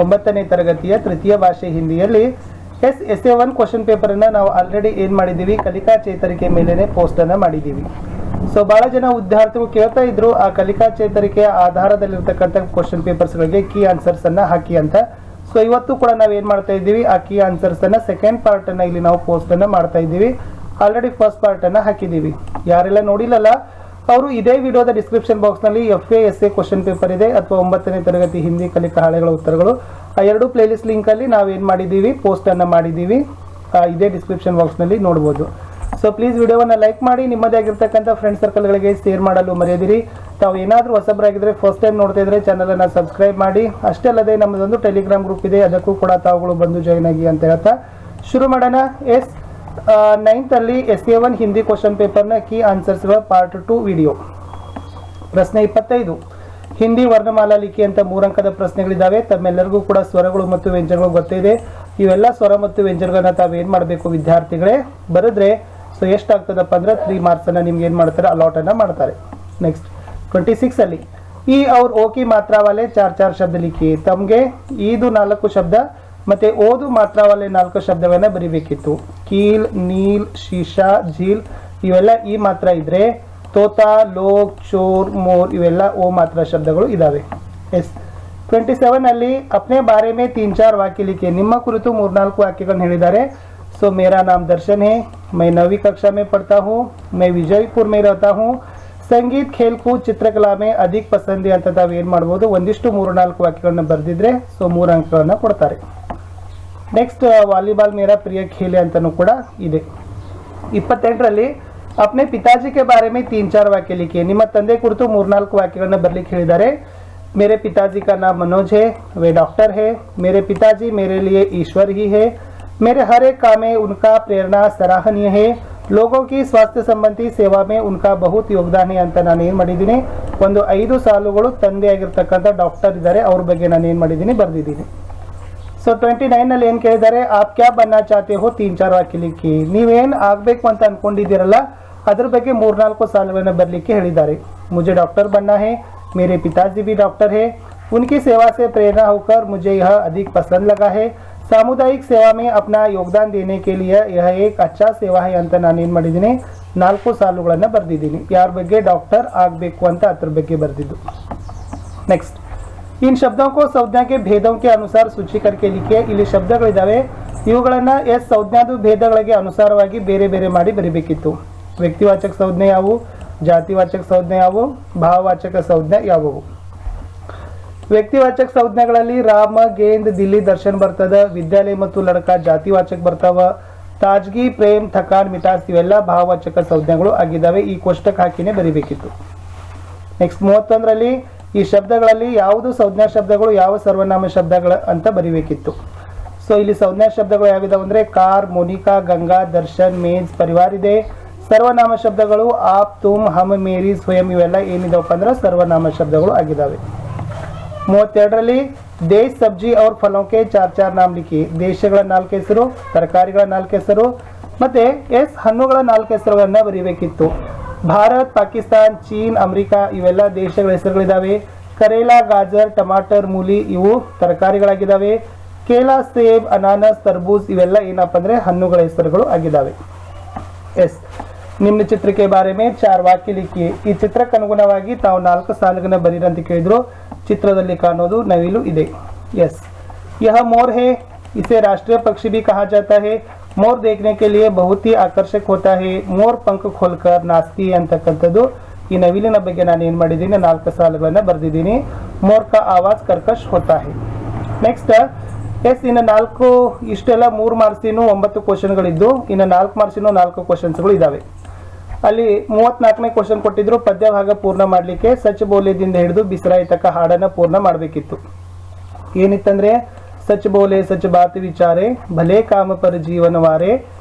9ನೇ ತರಗತಿಯ ತೃತೀಯ ಭಾಷೆ ಹಿಂದಿಯಲ್ಲಿ SA1 ಕ್ವಶನ್ ಪೇಪರನ್ನು ನಾವು ಆಲ್ರೆಡಿ ಏನು ಮಾಡಿದ್ದೀವಿ, ಕಲಿಕಾ ಚೇತರಿಕೆ ಮೇಲೇ ಪೋಸ್ಟನ್ನು ಮಾಡಿದ್ದೀವಿ. ಸೊ ಭಾಳ ಜನ ವಿದ್ಯಾರ್ಥಿಗಳು ಕೇಳ್ತಾ ಇದ್ರು, ಆ ಕಲಿಕಾ ಚೇತರಿಕೆಯ ಆಧಾರದಲ್ಲಿರ್ತಕ್ಕಂಥ ಕ್ವಶನ್ ಪೇಪರ್ಸ್ಗಳಿಗೆ ಕೀ ಆನ್ಸರ್ಸನ್ನು ಹಾಕಿ ಅಂತ. ಸೊ ಇವತ್ತು ಕೂಡ ನಾವು ಏನು ಮಾಡ್ತಾ ಇದ್ದೀವಿ, ಆ ಕೀ ಆನ್ಸರ್ಸನ್ನು ಸೆಕೆಂಡ್ ಪಾರ್ಟನ್ನು ಇಲ್ಲಿ ನಾವು ಪೋಸ್ಟನ್ನು ಮಾಡ್ತಾ ಇದ್ದೀವಿ. ಆಲ್ರೆಡಿ ಫಸ್ಟ್ ಪಾರ್ಟನ್ನು ಹಾಕಿದ್ದೀವಿ. ಯಾರೆಲ್ಲ ನೋಡಿಲ್ಲಲ್ಲ ಅವರು ಇದೇ ವಿಡಿಯೋದ ಡಿಸ್ಕ್ರಿಪ್ಷನ್ ಬಾಕ್ಸ್ನಲ್ಲಿ FA SA ಕ್ವಶನ್ ಪೇಪರ್ ಇದೆ, ಅಥವಾ 9ನೇ ತರಗತಿ ಹಿಂದಿ ಕಲಿಕಾ ಹಾಳೆಗಳ ಉತ್ತರಗಳು, ಆ ಎರಡು ಪ್ಲೇಲಿಸ್ಟ್ ಲಿಂಕಲ್ಲಿ ನಾವೇನು ಮಾಡಿದ್ದೀವಿ, ಪೋಸ್ಟನ್ನು ಮಾಡಿದ್ದೀವಿ. ಇದೇ ಡಿಸ್ಕ್ರಿಪ್ಷನ್ ಬಾಕ್ಸ್ನಲ್ಲಿ ನೋಡ್ಬೋದು. ಸೊ ಪ್ಲೀಸ್ ವಿಡಿಯೋವನ್ನು ಲೈಕ್ ಮಾಡಿ, ನಿಮ್ಮದೇ ಆಗಿರ್ತಕ್ಕಂಥ ಫ್ರೆಂಡ್ ಸರ್ಕಲ್ಗಳಿಗೆ ಶೇರ್ ಮಾಡಲು ಮರೆಯದಿರಿ. ತಾವು ಏನಾದರೂ ಹೊಸಬರಾಗಿದ್ದರೆ, ಫಸ್ಟ್ ಟೈಮ್ ನೋಡ್ತಾ ಇದ್ರೆ ಚಾನಲನ್ನು ಸಬ್ಸ್ಕ್ರೈಬ್ ಮಾಡಿ. ಅಷ್ಟೇ ಅಲ್ಲದೆ ನಮ್ಮದೊಂದು ಟೆಲಿಗ್ರಾಮ್ ಗ್ರೂಪ್ ಇದೆ, ಅದಕ್ಕೂ ಕೂಡ ತಾವುಗಳು ಬಂದು ಜಾಯ್ನ್ ಆಗಿ ಅಂತ ಹೇಳ್ತಾ ಶುರು ಮಾಡೋಣ. 9th ಅಲ್ಲಿ SA1 ಹಿಂದಿ ಕ್ವಶನ್ ಪೇಪರ್ನ ಕೀ ಆನ್ಸರ್ಸ್ಗಳ ಪಾರ್ಟ್ 2 ವಿಡಿಯೋ. ಪ್ರಶ್ನೆ 25, ಹಿಂದಿ ವರ್ಣಮಾಲಾ ಲಿಖಿ ಅಂತ 3 ಅಂಕದ ಪ್ರಶ್ನೆಗಳಿದ್ದಾವೆ. ತಮ್ಮೆಲ್ಲರಿಗೂ ಕೂಡ ಸ್ವರಗಳು ಮತ್ತು ವ್ಯಂಜನಗಳು ಗೊತ್ತಿದೆ. ಇವೆಲ್ಲ ಸ್ವರ ಮತ್ತು ವ್ಯಂಜನಗಳನ್ನ ತಾವೇನು ಮಾಡಬೇಕು ವಿದ್ಯಾರ್ಥಿಗಳೇ, ಬರೆದ್ರೆ ಸೊ ಎಷ್ಟಾಗ್ತದಪ್ಪ ಅಂದ್ರೆ 3 ಮಾರ್ಕ್ಸನ್ನು ನಿಮ್ಗೆ ಏನು ಮಾಡ್ತಾರೆ, ಅಲಾಟನ್ನು ಮಾಡ್ತಾರೆ. ನೆಕ್ಸ್ಟ್ 26 ಅಲ್ಲಿ ಈ ಅವ್ರ ಓಕಿ ಮಾತ್ರ ವಾಲೆ 4 ಶಬ್ದ ಲಿಖಿ. ತಮಗೆ ಈದು 4 ಶಬ್ದ ಮತ್ತೆ ಓದು ಮಾತ್ರ ವಾಲೆ 4 ಶಬ್ದಗಳನ್ನ ಬರಿಬೇಕಿತ್ತು. ಕೀಲ್, ನೀಲ್, ಶೀಶಾ, ಝೀಲ್ ಇವೆಲ್ಲ ಈ ಮಾತ್ರ ಇದ್ರೆ, ತೋತಾ, ಲೋಕ್, ಚೋರ್, ಮೋರ್ ಇವೆಲ್ಲ ಓ ಮಾತ್ರ ಶಬ್ದಗಳು ಇದಾವೆ. 27 ಅಲ್ಲಿ ಅಪ್ನೆ ಬಾರೆ ಮೇ 3-4 ವಾಕ್ಯ ಲಿಖಿ. ನಿಮ್ಮ ಕುರಿತು 3-4 ವಾಕ್ಯಗಳನ್ನು ಹೇಳಿದ್ದಾರೆ. सो मेरा नाम दर्शन है, मैं 9वीं कक्षा में पढ़ता हूँ, मैं विजयपुर में रहता हूँ, संगीत, खेलकूद, चित्रकला में अधिक पसंद है ಅಂತ ತಾವು ಏನು ಮಾಡ್ಬೋದು, ಒಂದಿಷ್ಟು 3-4 ವಾಕ್ಯಗಳನ್ನು ಬರೆದಿದ್ರೆ ಸೊ 3 ಅಂಕಗಳನ್ನು ಕೊಡ್ತಾರೆ. ನೆಕ್ಸ್ಟ್ ವಾಲಿಬಾಲ್ ಮೇರಾ ಪ್ರಿಯ ಖೇಲ್ ಅಂತನೂ ಕೂಡ ಇದೆ. 28ರಲ್ಲಿ अपने पिताजी के बारे में 3-4 वाक्य लिखिए. ನಿಮ್ಮ ತಂದೆ ಕುರಿತು 3-4 ವಾಕ್ಯಗಳನ್ನು ಬರಲಿಕ್ಕೆ ಹೇಳಿದ್ದಾರೆ. मेरे पिताजी का नाम मनोज है, वे डॉक्टर है, मेरे पिताजी मेरे लिए ईश्वर ही है, मेरे हर एक काम में उनका प्रेरणा सराहनीय है, लोगों की स्वास्थ्य संबंधी सेवा में उनका बहुत योगदान है ಅಂತ ನಾನು ಏನು ಮಾಡಿದ್ದೀನಿ, ಒಂದು 5 ಸಾಲುಗಳು ತಂದೆ ಆಗಿರ್ತಕ್ಕಂಥ ಡಾಕ್ಟರ್ ಇದ್ದಾರೆ ಅವ್ರ ಬಗ್ಗೆ ನಾನು ಏನು ಮಾಡಿದ್ದೀನಿ, ಬರೆದಿದ್ದೀನಿ. ಸೊ 29 ನಲ್ಲಿ ಏನು ಕೇಳಿದ್ದಾರೆ, ಆಪ್ ಕ್ಯಾ ಬನ್ನ ಚಾತೆ ಹೋ 3-4 ವಾಕ್ಯ ಲಿಖಿ. ನೀವೇನು ಆಗಬೇಕು ಅಂತ ಅನ್ಕೊಂಡಿದ್ದೀರಲ್ಲ ಅದ್ರ ಬಗ್ಗೆ 3-4 ಸಾಲುಗಳನ್ನು ಬರಲಿಕ್ಕೆ ಹೇಳಿದ್ದಾರೆ. मुझे डॉक्टर बनना है, मेरे पिताजी भी डॉक्टर है, उनकी सेवा से प्रेरणा होकर मुझे यह अधिक पसंद लगा है, सामुदायिक सेवा में अपना योगदान देने के लिए यह एक अच्छा सेवा है ಅಂತ ನಾನು ಏನು ಮಾಡಿದ್ದೀನಿ, 4 ಸಾಲುಗಳನ್ನು ಬರೆದಿದ್ದೀನಿ. ಯಾರ ಬಗ್ಗೆ, ಡಾಕ್ಟರ್ ಆಗಬೇಕು ಅಂತ ಅದ್ರ ಬಗ್ಗೆ ಬರೆದಿದ್ದು. ನೆಕ್ಸ್ಟ್, इन शब्दों को संज्ञा के भेदों के अनुसार सूची करके लिखिए. ಇಲ್ಲಿ ಶಬ್ದಗಳಿದಾವೆ, ಇವುಗಳನ್ನು ಸಂಜ್ಞಾದು ಭೇದಗಳಿಗೆ ಅನುಸಾರವಾಗಿ ಬೇರೆ ಬೇರೆ ಮಾಡಿ ಬರೀಬೇಕಿತ್ತು. ವ್ಯಕ್ತಿವಾಚಕ ಸಂಜ್ಞೆ ಯಾವುವು, ಜಾತಿವಾಚಕ ಸಂಜ್ಞೆ ಯಾವುವು, ಭಾವವಾಚಕ ಸಂಜ್ಞೆ ಯಾವುವು. ವ್ಯಕ್ತಿವಾಚಕ ಸಂಜ್ಞೆಗಳಲ್ಲಿ ರಾಮ, ಗೇಂದ್, ದಿಲ್ಲಿ, ದರ್ಶನ್ ಬರ್ತದ. ವಿದ್ಯಾಲಯ ಮತ್ತು ಲಡಕ ಜಾತಿವಾಚಕ ಬರ್ತಾವ. ತಾಜ್ಗಿ, ಪ್ರೇಮ್, ಥಕಾನ್, ಮಿಟಾಸ್ ಇವೆಲ್ಲ ಭಾವವಾಚಕ ಸಂಜ್ಞೆಗಳು ಆಗಿದ್ದಾವೆ. ಈ ಕೋಷ್ಟಕ ಹಾಕಿನೇ ಬರೀಬೇಕಿತ್ತು. ನೆಕ್ಸ್ಟ್ 31ರಲ್ಲಿ ಈ ಶಬ್ದಗಳಲ್ಲಿ ಯಾವುದು ಸಂಜ್ಞಾ ಶಬ್ದಗಳು, ಯಾವ ಸರ್ವನಾಮ ಶಬ್ದಗಳು ಅಂತ ಬರೀಬೇಕಿತ್ತು. ಸೊ ಇಲ್ಲಿ ಸಂಜ್ಞಾ ಶಬ್ದಗಳು ಯಾವಿದಾವೆ ಅಂದರೆ ಕಾರ್, ಮೋನಿಕಾ, ಗಂಗಾ, ದರ್ಶನ್, ಮೇಜ್, ಪರಿವಾರ ಇದೆ. ಸರ್ವನಾಮ ಶಬ್ದಗಳು ಆಪ್, ತುಮ್, ಹಮ್, ಮೇರಿ, ಸ್ವಯಂ ಇವೆಲ್ಲ ಏನಿದಾವಪ್ಪ ಅಂದ್ರೆ ಸರ್ವನಾಮ ಶಬ್ದಗಳು ಆಗಿದ್ದಾವೆ. 32ರಲ್ಲಿ ದೇಶ, ಸಬ್ಜಿ ಅವ್ರ ಫಲೋಕೆ 4 ನಾಮ ಲಿಖಿ. ದೇಶಗಳ 4 ಹೆಸರು, ತರಕಾರಿಗಳ 4 ಹೆಸರು ಮತ್ತೆ ಹಣ್ಣುಗಳ 4 ಹೆಸರುಗಳನ್ನ ಬರೀಬೇಕಿತ್ತು. ಭಾರತ್, ಪಾಕಿಸ್ತಾನ್, ಚೀನ್, ಅಮೆರಿಕ ಇವೆಲ್ಲ ದೇಶಗಳ ಹೆಸರುಗಳಿದ್ದಾವೆ. ಕರೇಲಾ, ಗಾಜರ್, ಟಮಾಟರ್, ಮೂಲಿ ಇವು ತರಕಾರಿಗಳಾಗಿದ್ದಾವೆ. ಕೇಲಾ, ಸೇಬ್, ಅನಾನಸ್, ತರ್ಬೂಜ್ ಇವೆಲ್ಲ ಏನಪ್ಪ ಅಂದ್ರೆ ಹಣ್ಣುಗಳ ಹೆಸರುಗಳು ಆಗಿದ್ದಾವೆ. ನಿಮ್ನ ಚಿತ್ರ के बारे में 4 ವಾಕ್ಯ ಲಿಖಿ. ಈ ಚಿತ್ರಕ್ಕೆ ಅನುಗುಣವಾಗಿ ತಾವು 4 ಸಾಲುಗಳನ್ನ ಬರೀರಿ ಅಂತ ಕೇಳಿದ್ರು. ಚಿತ್ರದಲ್ಲಿ ಕಾಣೋದು ನವಿಲು ಇದೆ. यह मोर है, इसे राष्ट्रीय पक्षी भी कहा जाता है. मोर देखने के लिए बहुत ही आकर्षक होता है. मोर पंख खोलकर नाचती है ಅಂತಕ್ಕಂಥದ್ದು ಈ ನವಿಲಿನ ಬಗ್ಗೆ ನಾನು ಏನು ಮಾಡಿದ್ದೀನಿ, 4 ಸಾಲುಗಳನ್ನ ಬರೆದಿದ್ದೀನಿ. ಮೋರ್ ಕಾ ಆವಾಜ್ ಕರ್ಕಶ್ ಹೋತಾ ಹೈ. ನೆಕ್ಸ್ಟ್ ಇನ್ನು 4 ಇಷ್ಟೆಲ್ಲ 3 ಮಾರ್ಕ್ಸಿನ 9 ಕ್ವಶನ್ಗಳಿದ್ದು, ಇನ್ನು 4 ಮಾರ್ಕ್ಸಿನ 4 ಕ್ವಶನ್ಸ್ಗಳು ಇದಾವೆ. ಅಲ್ಲಿ 34ನೇ ಕ್ವಶನ್ ಕೊಟ್ಟಿದ್ರು, ಪದ್ಯ ಭಾಗ ಪೂರ್ಣ ಮಾಡಲಿಕ್ಕೆ ಸಚ್ ಬೋಲೆದಿಂದ ಹಿಡಿದು ಬಿಸರಾಯಿ ತಕ್ಕ ಹಾಡನ್ನು ಪೂರ್ಣ ಮಾಡಬೇಕಿತ್ತು. ಏನಿತ್ತಂದ್ರೆ सच बोले सच बात विचारे, भले काम पर जीवन वारे,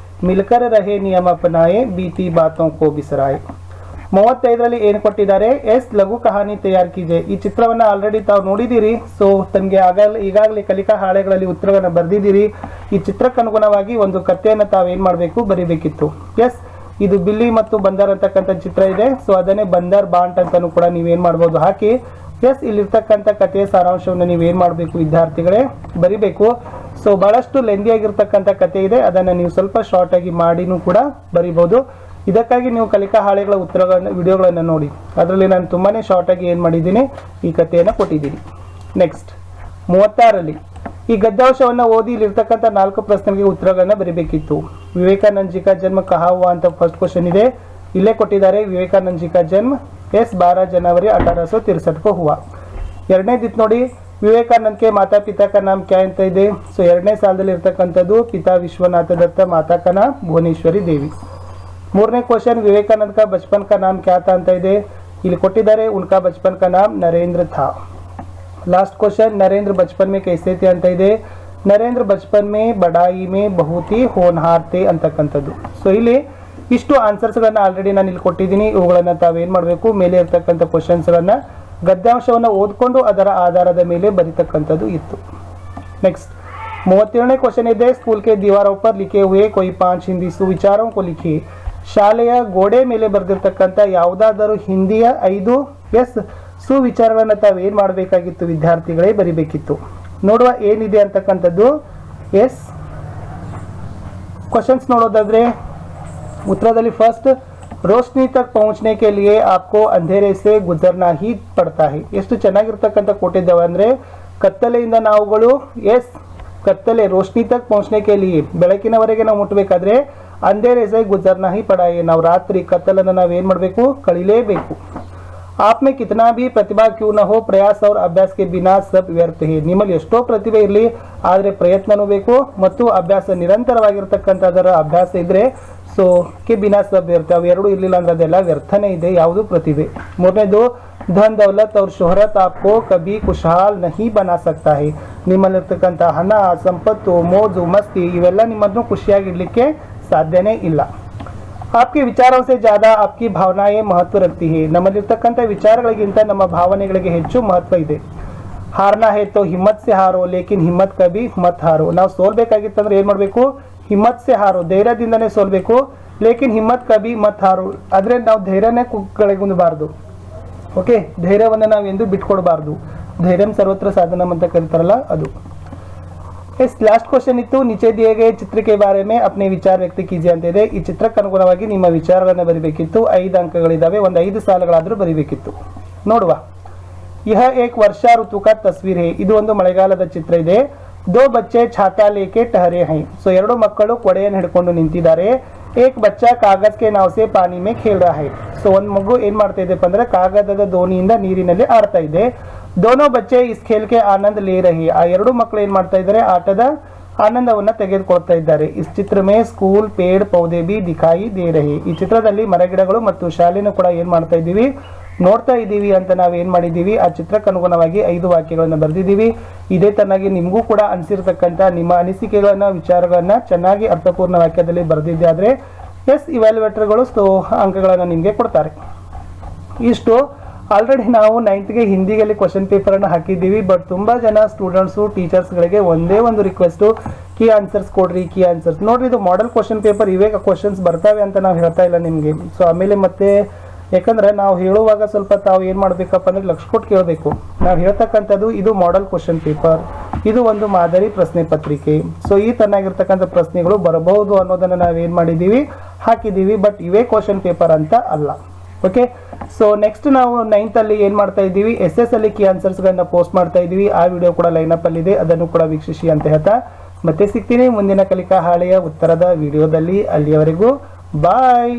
मिलकर रहे नियम अपनाए, बीती बातों को बिसराए. 35ರಲ್ಲಿ ಏನು ಕೊಟ್ಟಿದ್ದಾರೆ, ಲಘು ಕಹಾನಿ ತಯಾರ್ ಕೀಜೆ. ಈ ಚಿತ್ರವನ್ನು ಆಲ್ರೆಡಿ ತಾವು ನೋಡಿದ್ದೀರಿ. ಸೊ ತಮಗೆ ಈಗಾಗಲೇ ಕಲಿಕಾ ಹಾಳೆಗಳಲ್ಲಿ ಉತ್ತರವನ್ನು ಬರೆದಿದ್ದೀರಿ. ಈ ಚಿತ್ರಕ್ಕೆ ಅನುಗುಣವಾಗಿ ಒಂದು ಕಥೆಯನ್ನು ತಾವು ಏನು ಮಾಡಬೇಕು, ಬರೀಬೇಕಿತ್ತು. ಇದು ಬಿಲ್ಲಿ ಮತ್ತು ಬಂದರ್ ಅಂತಕ್ಕಂಥ ಚಿತ್ರ ಇದೆ. ಸೊ ಅದನ್ನೇ ಬಂದರ್ ಬಾಂಟ್ ಅಂತಾನು ಕೂಡ ನೀವೇನ್ ಮಾಡ್ಬೋದು ಹಾಕಿ ಎಸ್ ಇಲ್ಲಿರ್ತಕ್ಕಂಥ ಕಥೆಯ ಸಾರಾಂಶವನ್ನು ನೀವೇನ್ ಮಾಡಬೇಕು ವಿದ್ಯಾರ್ಥಿಗಳೇ ಬರಿಬೇಕು. ಸೊ ಬಹಳಷ್ಟು ಲೆಂದಿ ಆಗಿರ್ತಕ್ಕಂಥ ಕಥೆ ಇದೆ, ಅದನ್ನ ನೀವು ಸ್ವಲ್ಪ ಶಾರ್ಟ್ ಆಗಿ ಮಾಡಿನೂ ಕೂಡ ಬರಿಬಹುದು. ಇದಕ್ಕಾಗಿ ನೀವು ಕಲಿಕಾ ಹಾಳೆಗಳ ಉತ್ತರಗಳನ್ನ ವಿಡಿಯೋಗಳನ್ನ ನೋಡಿ, ಅದರಲ್ಲಿ ನಾನು ತುಂಬಾನೇ ಶಾರ್ಟ್ ಆಗಿ ಏನ್ ಮಾಡಿದ್ದೀನಿ ಈ ಕಥೆಯನ್ನು ಕೊಟ್ಟಿದ್ದೀನಿ. ನೆಕ್ಸ್ಟ್ 36ರಲ್ಲಿ ಈ ಗದ್ಯಾಂಶವನ್ನು ಓದಿ ಇಲ್ಲಿರ್ತಕ್ಕಂಥ 4 ಪ್ರಶ್ನೆಗಳಿಗೆ ಉತ್ತರಗಳನ್ನ ಬರೀಬೇಕಿತ್ತು. ವಿವೇಕಾನಂದ ಜಿ ಕಾ ಜನ್ಮ ಕಹಾ ಹುವಾ ಅಂತ ಫಸ್ಟ್ ಕ್ವಶನ್ ಇದೆ, ಇಲ್ಲೇ ಕೊಟ್ಟಿದ್ದಾರೆ. ವಿವೇಕಾನಂದ ಜಿ ಕಾ ಜನ್ಮ 12 जनवरी 1863 को हुआ. ಎರಡನೇದಿತ್ತು ನೋಡಿ, ವಿವೇಕಾನಂದ ಕೆ ಮಾತಾ ಪಿತಾ ಕಾ ನಾಮ್ ಕ್ಯಾ ಅಂತ ಇದೆ. ಸೊ ಎರಡನೇ ಸಾಲದಲ್ಲಿ ಇರ್ತಕ್ಕಂಥದ್ದು ಪಿತಾ ವಿಶ್ವನಾಥ ದತ್ತ, ಮಾತಾ ಕಾ ನಾಮ್ ಭುವನೇಶ್ವರಿ ದೇವಿ. ಮೂರನೇ ಕ್ವಶನ್, ವಿವೇಕಾನಂದ ಕಾ ಬಚಪನ್ ಕಾ ನಾಮ್ ಕ್ಯಾ था ಅಂತ ಇದೆ, ಇಲ್ಲಿ ಕೊಟ್ಟಿದ್ದಾರೆ ಉನ್ಕಾ ಬಚಪನ್ ಕಾ ನಾಮ್ ನರೇಂದ್ರ था. लास्ट क्वेश्चन, नरेंद्र बचपन में कैसे थे ಅಂತ ಇದೆ. ನರೇಂದ್ರ ಬಚಪನ್ ಮೇ ಬಡಾಯಿ ಮೇ ಬಹುತ್ ಹಿ ಹೋನಹಾರ್ थे ಅಂತಕ್ಕಂಥದ್ದು. ಸೊ ಇಲ್ಲಿ ಇಷ್ಟು ಆನ್ಸರ್ಸ್ಗಳನ್ನ ಆಲ್ರೆಡಿ ನಾನು ಇಲ್ಲಿ ಕೊಟ್ಟಿದ್ದೀನಿ. ಇವುಗಳನ್ನ ತಾವೇನ್ ಮಾಡಬೇಕು, ಮೇಲೆ ಇರ್ತಕ್ಕಂಥ ಕ್ವಶನ್ಸ್ಗಳನ್ನ ಗದ್ಯಾಂಶವನ್ನು ಓದ್ಕೊಂಡು ಅದರ ಆಧಾರದ ಮೇಲೆ ಬರೀತಕ್ಕಂಥದ್ದು ಇತ್ತು. ನೆಕ್ಸ್ಟ್ 37ನೇ ಕ್ವಶನ್ ಇದೆ, ಸ್ಕೂಲ್ ಕೆ ದೀವಾರೋं पर लिखे हुए कोई 5 हिंदी सुविचारों को लिखिए. ಶಾಲೆಯ ಗೋಡೆ ಮೇಲೆ ಬರೆದಿರ್ತಕ್ಕಂಥ ಯಾವುದಾದರೂ ಹಿಂದಿಯ 5 ಸುವಿಚಾರಗಳನ್ನ ತಾವೇನ್ ಮಾಡಬೇಕಾಗಿತ್ತು ವಿದ್ಯಾರ್ಥಿಗಳೇ ಬರಿಬೇಕಿತ್ತು. ನೋಡುವ ಏನಿದೆ ಅಂತಕ್ಕಂಥದ್ದು. ಎಸ್ ಕ್ವಶನ್ಸ್ ನೋಡೋದಾದ್ರೆ उत्तरದಲ್ಲಿ फर्स्ट, रोशनी तक पहुंचने के लिए आपको अंधेरे से गुजरना ही पड़ता है. ಎಷ್ಟು ಚೆನ್ನಾಗಿರ್ತಕ್ಕಂಥ ಕೊಟ್ಟಿದ್ದಾವೆ ಅಂದ್ರೆ ಕತ್ತಲೆಯಿಂದ ನಾವುಗಳು ಕತ್ತಲೆ ರೋಶ್ನಿ ತಕ್ ಪਹੁಂಚನೆ ಕೆ ಲಿಯೆ ಬೆಳಕಿನವರೆಗೆ ನಾವು ಮುಟ್ಟಬೇಕಾದ್ರೆ ಅಂಧೇರೆ ಸೆ ಗುಜರ್ನಾ ಹಿ ಪಡಾ ಹೈ, ನಾವು ರಾತ್ರಿ ಕತ್ತಲನ್ನು ನಾವು ಏನು ಮಾಡಬೇಕು ಕಳಿಲೇಬೇಕು. आप में कितना भी प्रतिभा क्यों न हो, प्रयास और अभ्यास के बिना सब व्यर्थ है. ನಿಮ್ಮಲ್ಲಿ ಎಷ್ಟೋ ಪ್ರತಿಭೆ ಇರಲಿ, ಆದರೆ ಪ್ರಯತ್ನನೂ ಬೇಕು ಮತ್ತು ಅಭ್ಯಾಸ ನಿರಂತರವಾಗಿರ್ತಕ್ಕಂಥದರ ಅಭ್ಯಾಸ ಇದ್ರೆ ಸೊ ಕೆ ಬಿನಾ ಸಬ್ ವ್ಯರ್ಥ, ಅವು ಎರಡೂ ಇರಲಿಲ್ಲ ಅಂದ್ರೆ ಅದೆಲ್ಲ ವ್ಯರ್ಥನೇ ಇದೆ, ಯಾವುದು ಪ್ರತಿಭೆ. ಮೂರನೇದು, ಧನ್ ದೌಲತ್ और ಶೋಹರತ್ आपको कभी खुशहाल नहीं बना सकता है. ನಿಮ್ಮಲ್ಲಿರ್ತಕ್ಕಂಥ ಹಣ, ಸಂಪತ್ತು, ಮೋಜು ಮಸ್ತಿ ಇವೆಲ್ಲ ನಿಮ್ಮನ್ನು ಖುಷಿಯಾಗಿಡ್ಲಿಕ್ಕೆ ಸಾಧ್ಯನೇ ಇಲ್ಲ. आपके विचारों से ज़्यादा आपकी भावनाएं महत्व रखती है. ನಮ್ಮಲ್ಲಿರ್ತಕ್ಕಂಥ ವಿಚಾರಗಳಿಗಿಂತ ನಮ್ಮ ಭಾವನೆಗಳಿಗೆ ಹೆಚ್ಚು ಮಹತ್ವ ಇದೆ. ಹಾರ್ನಾ ಹೇ ತೋ ಹಿಮ್ಮತ್ ಸೆ ಹಾರೋ ಲೇಕಿನ್ ಹಿಮ್ಮತ್ ಕಭಿ ಮತ್ ಹಾರೋ. ನಾವು ಸೋಲ್ಬೇಕಾಗಿತ್ತಂದ್ರೆ ಏನು ಮಾಡಬೇಕು, ಹಿಮ್ಮತ್ ಸೆ ಹಾರೋ ಧೈರ್ಯದಿಂದನೇ ಸೋಲ್ಬೇಕು, ಲೇಕಿನ್ ಹಿಮ್ಮತ್ ಕಭಿ ಮತ್ ಹಾರೋ ಆದರೆ ನಾವು ಧೈರ್ಯನೇ ಕೆಳಗುಂದಬಾರ್ದು. ಓಕೆ, ಧೈರ್ಯವನ್ನು ನಾವು ಎಂದು ಬಿಟ್ಕೊಡ್ಬಾರ್ದು. ಧೈರ್ಯಂ ಸರ್ವತ್ರ ಸಾಧನಂ ಅಂತ ಕರೀತಾರಲ್ಲ ಅದು. इस लास्ट क्वेश्चन इತ್ತು, नीचे दिए गए चित्र के बारे में अपने विचार व्यक्त कीजिए ಅಂತ ಇದೆ. ಈ ಚಿತ್ರಕ್ಕೆ ಅನುಗುಣವಾಗಿ ನಿಮ್ಮ ವಿಚಾರಗಳನ್ನು ಬರಿಬೇಕಿತ್ತು. 5 ಅಂಕಗಳಿದಾವೆ, ಒಂದು 5 ಸಾಲುಗಳಾದರೂ ಬರಿಬೇಕಿತ್ತು. ನೋಡುವ, यह एक वर्षा ऋतु का तस्वीर है. ಇದು ಒಂದು ಮಳೆಗಾಲದ ಚಿತ್ರ ಇದೆ. 2 बच्चे छाता लेके ठहरे हैं. ಸೊ 2 ಮಕ್ಕಳು ಕೊಡೆಯನ್ನು ಹಿಡ್ಕೊಂಡು ನಿಂತಿದ್ದಾರೆ. एक बच्चा कागज के नाव से पानी में खेल रहा है. ಸೊ ಒಂದು ಮಗು ಏನ್ ಮಾಡ್ತಾ ಇದೆ ಅಂದ್ರೆ ಕಾಗದದ ದೋಣಿಯಿಂದ ನೀರಿನಲ್ಲಿ ಆಡ್ತಾ ಇದೆ. दोनों बच्चे इस खेल के आनंद ले रहे. ಆ 2 ಮಕ್ಕಳು ಏನ್ ಮಾಡ್ತಾ ಇದ್ದಾರೆ, ಆಟದ ಆನಂದವನ್ನ ತೆಗೆದುಕೊಳ್ತಾ ಇದ್ದಾರೆ. इस चित्र में स्कूल पेड़ पौधे भी दिखाई दे रहे. ಈ ಚಿತ್ರದಲ್ಲಿ ಮರಗಿಡಗಳು ಮತ್ತು ಶಾಲೆನೂ ಕೂಡ ಏನ್ ಮಾಡ್ತಾ ಇದ್ದೀವಿ ನೋಡ್ತಾ ಇದ್ದೀವಿ ಅಂತ ನಾವು ಏನ್ ಮಾಡಿದ್ದೀವಿ, ಆ ಚಿತ್ರಕ್ಕೆ ಅನುಗುಣವಾಗಿ 5 ವಾಕ್ಯಗಳನ್ನು ಬರೆದಿದ್ದೀವಿ. ಇದೇ ತನ್ನಾಗಿ ನಿಮಗೂ ಕೂಡ ಅನಿಸಿರ್ತಕ್ಕಂಥ ನಿಮ್ಮ ಅನಿಸಿಕೆಗಳನ್ನ ವಿಚಾರಗಳನ್ನ ಚೆನ್ನಾಗಿ ಅರ್ಥಪೂರ್ಣ ವಾಕ್ಯದಲ್ಲಿ ಬರೆದಿದ್ದೆ ಆದ್ರೆ ಇವ್ಯಾಲ್ಯುವೇಟರ್ಗಳು ಅಂಕಗಳನ್ನು ನಿಮಗೆ ಕೊಡ್ತಾರೆ. ಇಷ್ಟು ಆಲ್ರೆಡಿ ನಾವು 9th ಹಿಂದಿಗೆ ಕ್ವಶನ್ ಪೇಪರ್ ಅನ್ನು ಹಾಕಿದ್ದೀವಿ. ಬಟ್ ತುಂಬಾ ಜನ ಸ್ಟೂಡೆಂಟ್ಸು ಟೀಚರ್ಸ್ಗಳಿಗೆ ಒಂದೇ ಒಂದು ರಿಕ್ವೆಸ್ಟು, ಕೀ ಆನ್ಸರ್ಸ್ ಕೊಡ್ರಿ, ಕೀ ಆನ್ಸರ್ಸ್ ನೋಡ್ರಿ. ಇದು ಮಾಡೆಲ್ ಕ್ವಶನ್ ಪೇಪರ್, ಇವೇ ಕ್ವಶನ್ಸ್ ಬರ್ತಾವೆ ಅಂತ ನಾವು ಹೇಳ್ತಾ ಇಲ್ಲ ನಿಮಗೆ. ಸೊ ಆಮೇಲೆ ಮತ್ತೆ ಯಾಕಂದ್ರೆ ನಾವು ಹೇಳುವಾಗ ಸ್ವಲ್ಪ ತಾವು ಏನು ಮಾಡಬೇಕಪ್ಪ ಅಂದ್ರೆ ಲಕ್ಷ ಕೊಟ್ಟು ಕೇಳಬೇಕು. ನಾವು ಹೇಳ್ತಕ್ಕಂಥದ್ದು ಇದು ಮಾಡೆಲ್ ಕ್ವಶನ್ ಪೇಪರ್, ಇದು ಒಂದು ಮಾದರಿ ಪ್ರಶ್ನೆ ಪತ್ರಿಕೆ. ಸೊ ಈ ತನ್ನಾಗಿರ್ತಕ್ಕಂಥ ಪ್ರಶ್ನೆಗಳು ಬರಬಹುದು ಅನ್ನೋದನ್ನು ನಾವೇನು ಮಾಡಿದ್ದೀವಿ ಹಾಕಿದ್ದೀವಿ. ಬಟ್ ಇವೇ ಕ್ವಶನ್ ಪೇಪರ್ ಅಂತ ಅಲ್ಲ. ಓಕೆ, ಸೊ ನೆಕ್ಸ್ಟ್ ನಾವು 9th ಅಲ್ಲಿ ಏನು ಮಾಡ್ತಾ ಇದ್ದೀವಿ, SS ಅಲ್ಲಿ ಕೀ ಆನ್ಸರ್ಸ್ಗಳನ್ನ ಪೋಸ್ಟ್ ಮಾಡ್ತಾ ಇದ್ದೀವಿ. ಆ ವಿಡಿಯೋ ಕೂಡ ಲೈನಪ್ ಅಲ್ಲಿ ಇದೆ, ಅದನ್ನು ಕೂಡ ವೀಕ್ಷಿಸಿ ಅಂತ ಹೇಳ್ತಾ ಮತ್ತೆ ಸಿಗ್ತೀನಿ ಮುಂದಿನ ಕಲಿಕಾ ಹಾಳೆಯ ಉತ್ತರದ ವಿಡಿಯೋದಲ್ಲಿ. ಅಲ್ಲಿಯವರೆಗೂ ಬಾಯ್.